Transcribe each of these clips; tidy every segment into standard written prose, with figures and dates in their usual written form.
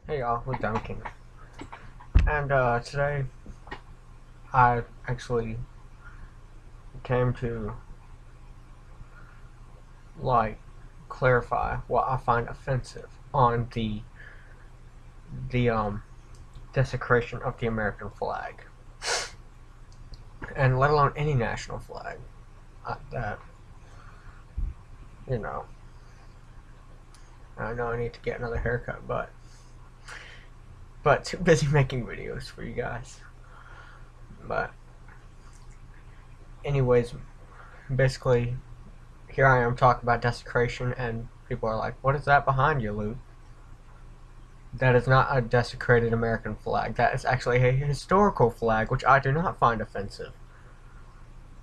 Hey y'all, with Duncan. And today I actually came to like clarify what I find offensive on the desecration of the American flag. And let alone any national flag. That you know, I know I need to get another haircut, but too busy making videos for you guys. But anyways, basically here I am talking about desecration and people are like, what is that behind you, Luke? That is not a desecrated American flag. That is actually a historical flag, which I do not find offensive.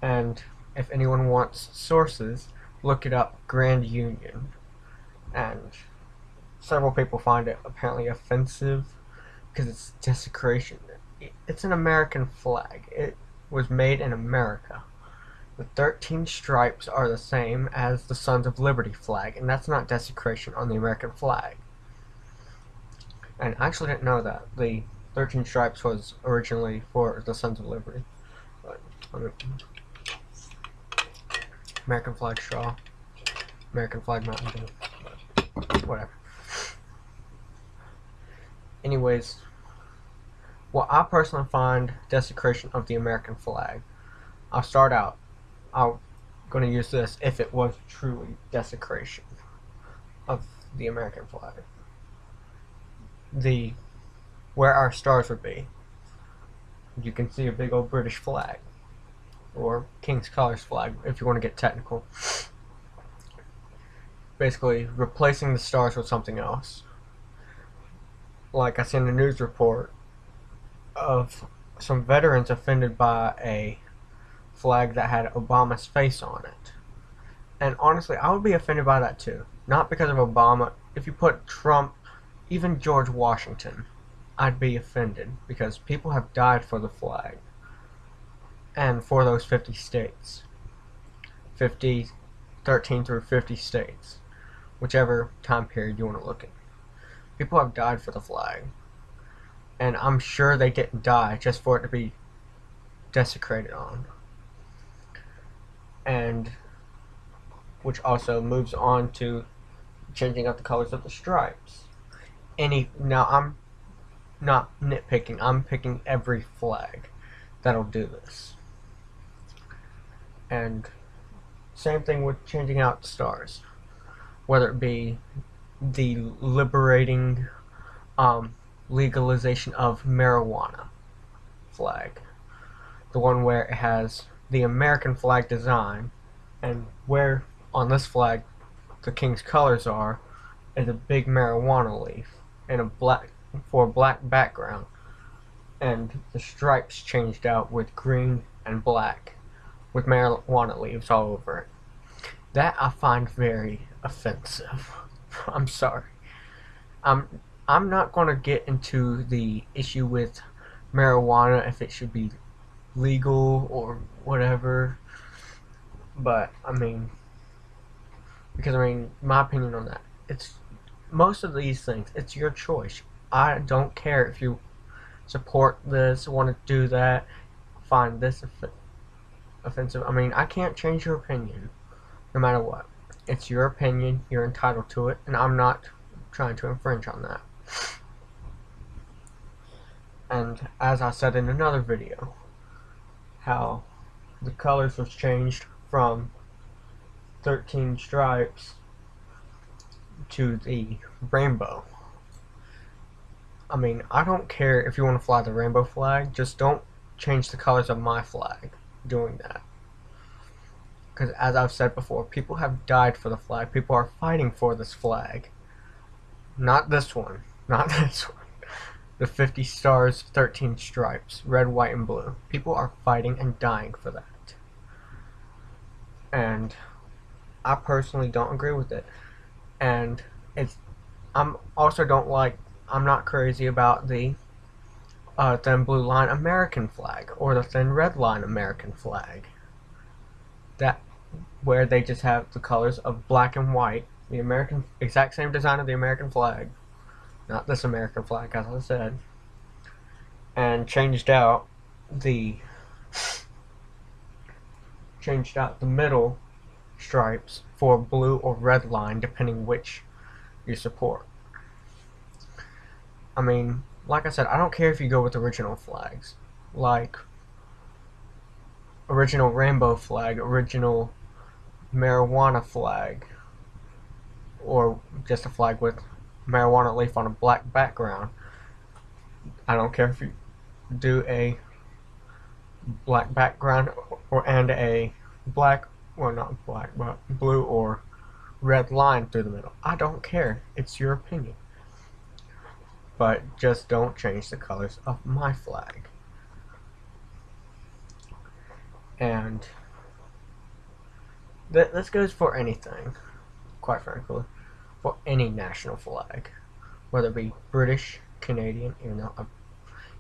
And if anyone wants sources, look it up, Grand Union. And several people find it apparently offensive because it's desecration. It's an American flag. It was made in America. The 13 stripes are the same as the Sons of Liberty flag, and that's not desecration on the American flag. And I actually didn't know that the 13 stripes was originally for the Sons of Liberty. But American flag straw, American flag Mountain Dew, whatever. Anyways, what I personally find desecration of the American flag, I'll start out. I'm going to use this if it was truly desecration of the American flag. Where our stars would be, you can see a big old British flag, or King's Colors flag if you want to get technical. Basically replacing the stars with something else. Like I seen a news report of some veterans offended by a flag that had Obama's face on it. And honestly, I would be offended by that too. Not because of Obama. If you put Trump, even George Washington, I'd be offended because people have died for the flag and for those 50 states. 13 through 50 states, whichever time period you want to look at. People have died for the flag, and I'm sure they didn't die just for it to be desecrated on. And which also moves on to changing up the colors of the stripes. Now I'm not nitpicking, I'm picking every flag that'll do this. And same thing with changing out the stars, whether it be the liberating legalization of marijuana flag, the one where it has the American flag design, and where on this flag the King's colors are is a big marijuana leaf and a black background, and the stripes changed out with green and black with marijuana leaves all over it. That I find very offensive. I'm sorry. I'm not going to get into the issue with marijuana, if it should be legal or whatever, but because my opinion on that, it's most of these things, it's your choice. I don't care if you support this, want to do that, find this offensive. I can't change your opinion no matter what. It's your opinion, you're entitled to it, and I'm not trying to infringe on that. And as I said in another video, how the colors was changed from 13 stripes to the rainbow. I don't care if you want to fly the rainbow flag, just don't change the colors of my flag doing that. Because as I've said before, people have died for the flag. People are fighting for this flag. Not this one. Not this one. The 50 stars, 13 stripes, red, white, and blue. People are fighting and dying for that. And I personally don't agree with it. And I'm not crazy about the thin blue line American flag or the thin red line American flag. That where they just have the colors of black and white, the exact same design of the American flag, not this American flag, as I said, and changed out the middle stripes for blue or red line, depending which you support. I mean, like I said, I don't care if you go with original flags, like original rainbow flag, original marijuana flag, or just a flag with marijuana leaf on a black background. I don't care if you do a black background and a black, well, not black, but blue or red line through the middle. I don't care. It's your opinion. But just don't change the colors of my flag. And this goes for anything, quite frankly, for any national flag, whether it be British, Canadian,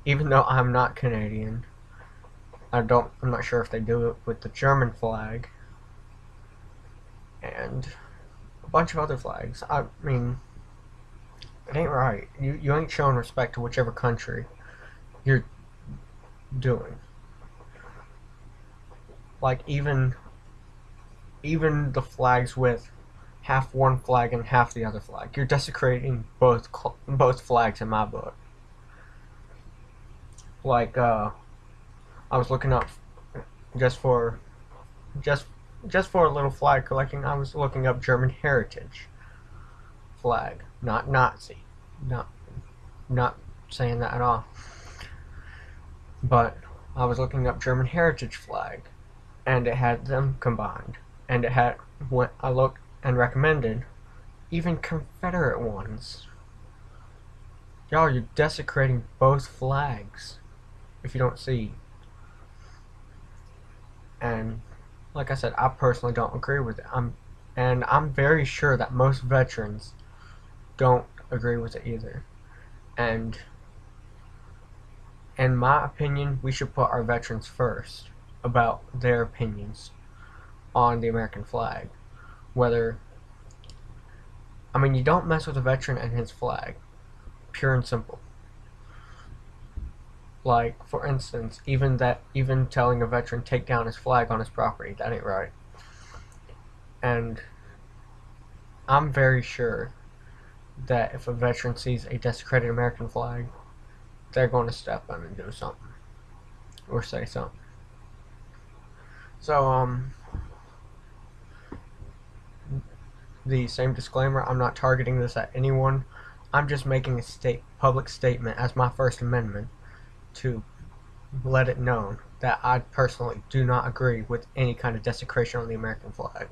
even though I'm not Canadian. I'm not sure if they do it with the German flag and a bunch of other flags. I mean, it ain't right. You ain't showing respect to whichever country you're doing. Like even the flags with half one flag and half the other flag, you're desecrating both flags in my book. Like I was looking up just for a little flag collecting. I was looking up German heritage flag, not Nazi, not saying that at all. But I was looking up German heritage flag, and it had them combined, and it had when I looked and recommended even Confederate ones. Y'all, you're desecrating both flags if you don't see. And like I said, I personally don't agree with it. I'm very sure that most veterans don't agree with it either. And in my opinion, we should put our veterans first about their opinions on the American flag. Whether, I mean, you don't mess with a veteran and his flag. Pure and simple. Like, for instance, even telling a veteran take down his flag on his property, that ain't right. And I'm very sure that if a veteran sees a desecrated American flag, they're going to step in and do something. Or say something. So, the same disclaimer, I'm not targeting this at anyone. I'm just making a public statement as my First Amendment to let it known that I personally do not agree with any kind of desecration on the American flag.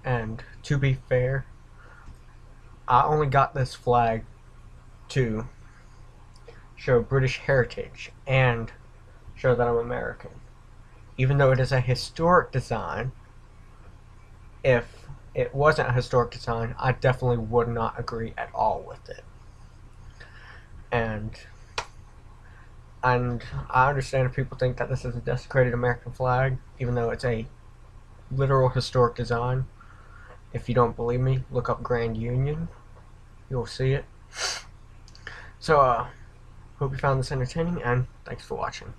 And to be fair, I only got this flag to show British heritage and show that I'm American. Even though it is a historic design, if it wasn't a historic design, I definitely would not agree at all with it. And I understand if people think that this is a desecrated American flag, even though it's a literal historic design. If you don't believe me, look up Grand Union. You'll see it. So, hope you found this entertaining, and thanks for watching.